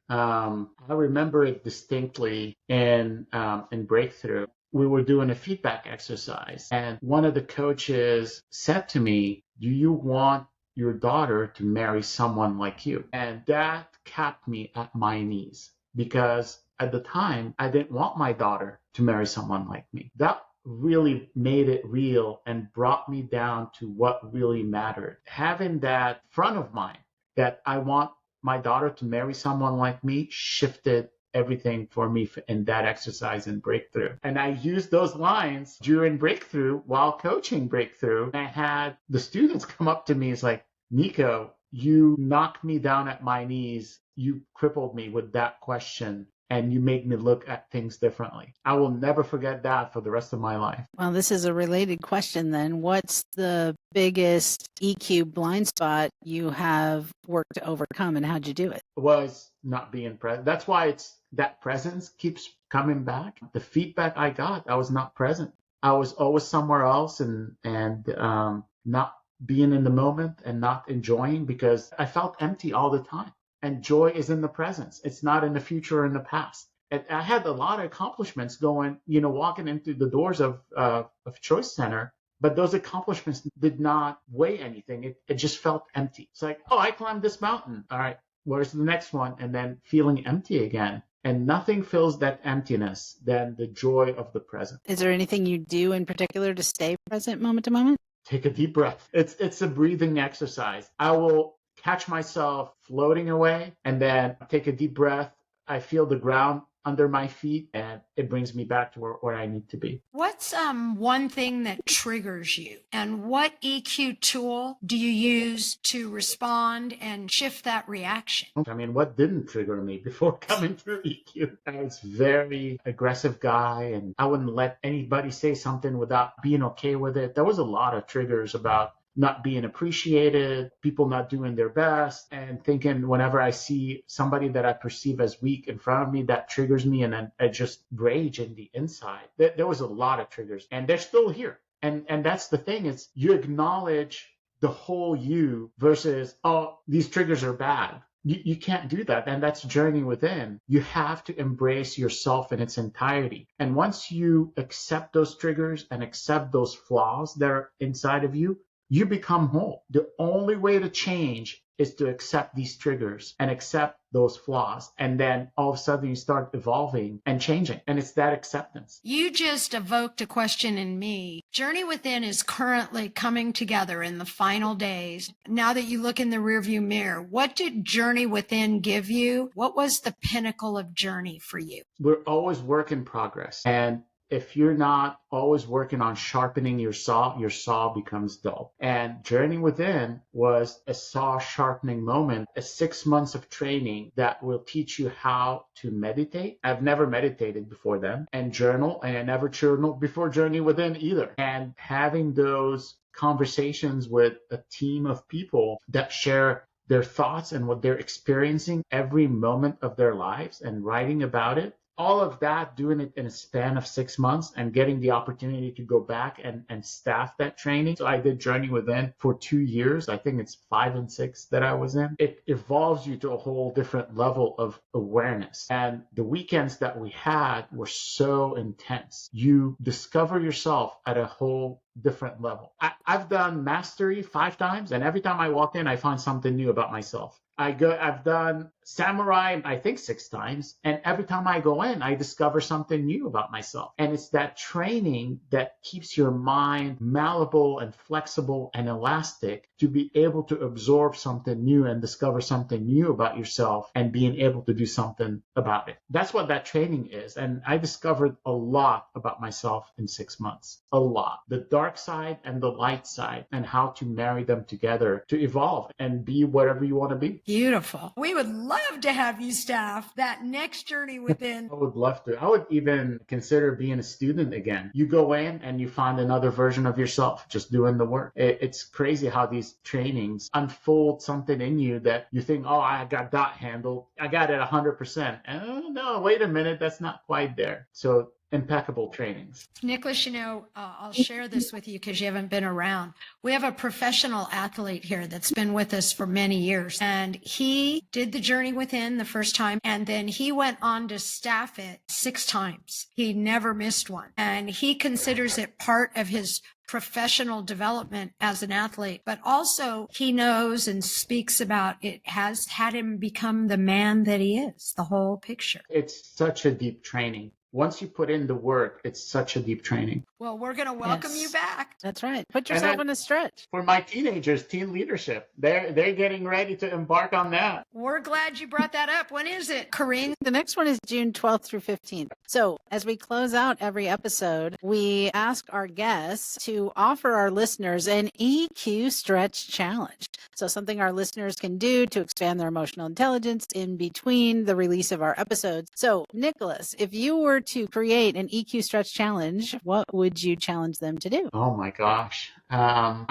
I remember it distinctly in Breakthrough. We were doing a feedback exercise, and one of the coaches said to me, "Do you want your daughter to marry someone like you?" And that kept me at my knees because at the time, I didn't want my daughter to marry someone like me. That really made it real and brought me down to what really mattered. Having that front of mind that I want my daughter to marry someone like me shifted everything for me in that exercise in Breakthrough. And I used those lines during Breakthrough while coaching Breakthrough. I had the students come up to me, it's like, "Nico, you knocked me down at my knees. You crippled me with that question. And you make me look at things differently." I will never forget that for the rest of my life. Well, this is a related question then. What's the biggest EQ blind spot you have worked to overcome, and how'd you do it? Was not being present. That's why it's that presence keeps coming back. The feedback I got, I was not present. I was always somewhere else and not being in the moment and not enjoying because I felt empty all the time. And joy is in the presence. It's not in the future or in the past. And I had a lot of accomplishments going, walking into the doors of ChoiceCenter, but those accomplishments did not weigh anything. It just felt empty. It's like, oh, I climbed this mountain. All right, where's the next one? And then feeling empty again. And nothing fills that emptiness than the joy of the present. Is there anything you do in particular to stay present moment to moment? Take a deep breath. It's a breathing exercise. I will catch myself floating away and then take a deep breath. I feel the ground under my feet and it brings me back to where I need to be. What's one thing that triggers you, and what EQ tool do you use to respond and shift that reaction? I mean, what didn't trigger me before coming through EQ? I was a very aggressive guy and I wouldn't let anybody say something without being okay with it. There was a lot of triggers about not being appreciated, people not doing their best, and thinking whenever I see somebody that I perceive as weak in front of me, that triggers me, and then I just rage in the inside. There was a lot of triggers, and they're still here. And that's the thing, is you acknowledge the whole you versus, oh, these triggers are bad. You can't do that. And that's journey within. You have to embrace yourself in its entirety. And once you accept those triggers and accept those flaws that are inside of you, you become whole. The only way to change is to accept these triggers and accept those flaws. And then all of a sudden you start evolving and changing. And it's that acceptance. You just evoked a question in me. Journey Within is currently coming together in the final days. Now that you look in the rearview mirror, what did Journey Within give you? What was the pinnacle of journey for you? We're always work in progress. And if you're not always working on sharpening your saw becomes dull. And Journey Within was a saw sharpening moment, a 6 months of training that will teach you how to meditate. I've never meditated before then, and journal, and I never journaled before Journey Within either. And having those conversations with a team of people that share their thoughts and what they're experiencing every moment of their lives and writing about it. All of that, doing it in a span of 6 months and getting the opportunity to go back and staff that training. So I did Journey Within for 2 years. I think it's 5 and 6 that I was in. It evolves you to a whole different level of awareness. And the weekends that we had were so intense. You discover yourself at a whole different level. I've done Mastery 5 times, and every time I walk in, I find something new about myself. I've done Samurai, I think 6 times, and every time I go in, I discover something new about myself. And it's that training that keeps your mind malleable and flexible and elastic to be able to absorb something new and discover something new about yourself and being able to do something about it. That's what that training is. And I discovered a lot about myself in 6 months. A lot. The dark side and the light side, and how to marry them together to evolve and be whatever you want to be. Beautiful. We would love to have you staff that next Journey Within. I would love to. I would even consider being a student again. You go in and you find another version of yourself just doing the work. It's crazy how these trainings unfold something in you that you think, oh, I got that handled. I got it 100%. And oh, no, wait a minute. That's not quite there. So impeccable trainings. Nicholas, I'll share this with you because you haven't been around. We have a professional athlete here that's been with us for many years, and he did the Journey Within the first time, and then he went on to staff it 6 times. He never missed one, and he considers it part of his professional development as an athlete, but also he knows and speaks about it has had him become the man that he is, the whole picture. It's such a deep training. Once you put in the work, it's such a deep training. Well, we're going to welcome you back. That's right. Put yourself in a stretch. For my teenagers, teen leadership, they're getting ready to embark on that. We're glad you brought that up. When is it, Corinne? The next one is June 12th through 15th. So as we close out every episode, we ask our guests to offer our listeners an EQ stretch challenge. So something our listeners can do to expand their emotional intelligence in between the release of our episodes. So Nicholas, if you were to create an EQ stretch challenge, what would you challenge them to do? Oh my gosh. I'm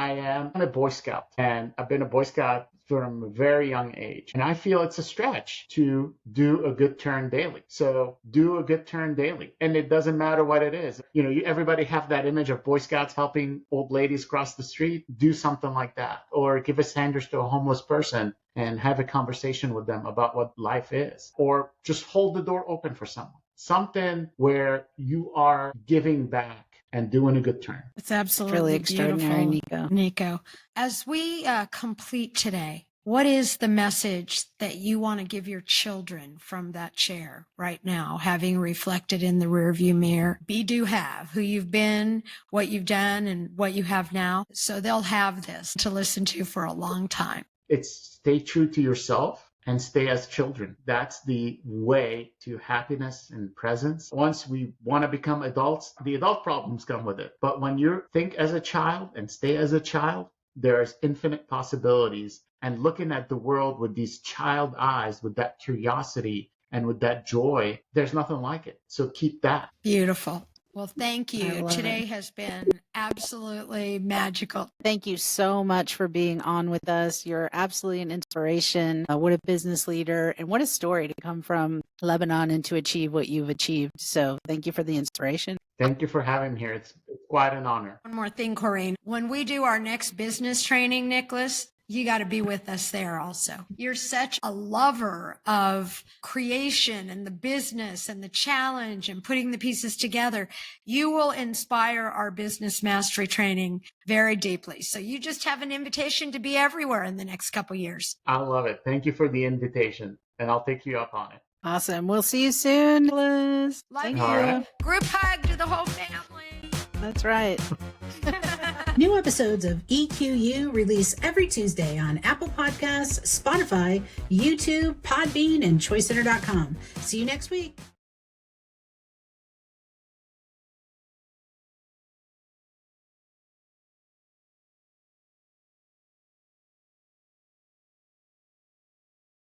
a Boy Scout, and I've been a Boy Scout from a very young age. And I feel it's a stretch to do a good turn daily. So do a good turn daily. And it doesn't matter what it is. Everybody have that image of Boy Scouts helping old ladies cross the street. Do something like that. Or give a sandwich to a homeless person and have a conversation with them about what life is. Or just hold the door open for someone. Something where you are giving back and doing a good turn. It's absolutely really extraordinary, beautiful, Nico. As we complete today, what is the message that you want to give your children from that chair right now, having reflected in the rearview mirror? Be, do, have, who you've been, what you've done, and what you have now. So they'll have this to listen to for a long time. It's stay true to yourself and stay as children. That's the way to happiness and presence. Once we want to become adults, the adult problems come with it. But when you think as a child and stay as a child, there's infinite possibilities. And looking at the world with these child eyes, with that curiosity and with that joy, there's nothing like it. So keep that. Beautiful. Well, thank you. Today has been absolutely magical. Thank you so much for being on with us. You're absolutely an inspiration. What a business leader, and what a story to come from Lebanon and to achieve what you've achieved. So thank you for the inspiration. Thank you for having me here. It's quite an honor. One more thing, Corinne. When we do our next business training, Nicholas, You got to be with us there also. You're such a lover of creation and the business and the challenge and putting the pieces together. You will inspire our business mastery training very deeply. So you just have an invitation to be everywhere in the next couple years. I love it. Thank you for the invitation, and I'll take you up on it. Awesome. We'll see you soon, Nicholas. Love Thank you. All right. Group hug to the whole family. That's right. New episodes of EQU release every Tuesday on Apple Podcasts, Spotify, YouTube, Podbean, and ChoiceCenter.com. See you next week.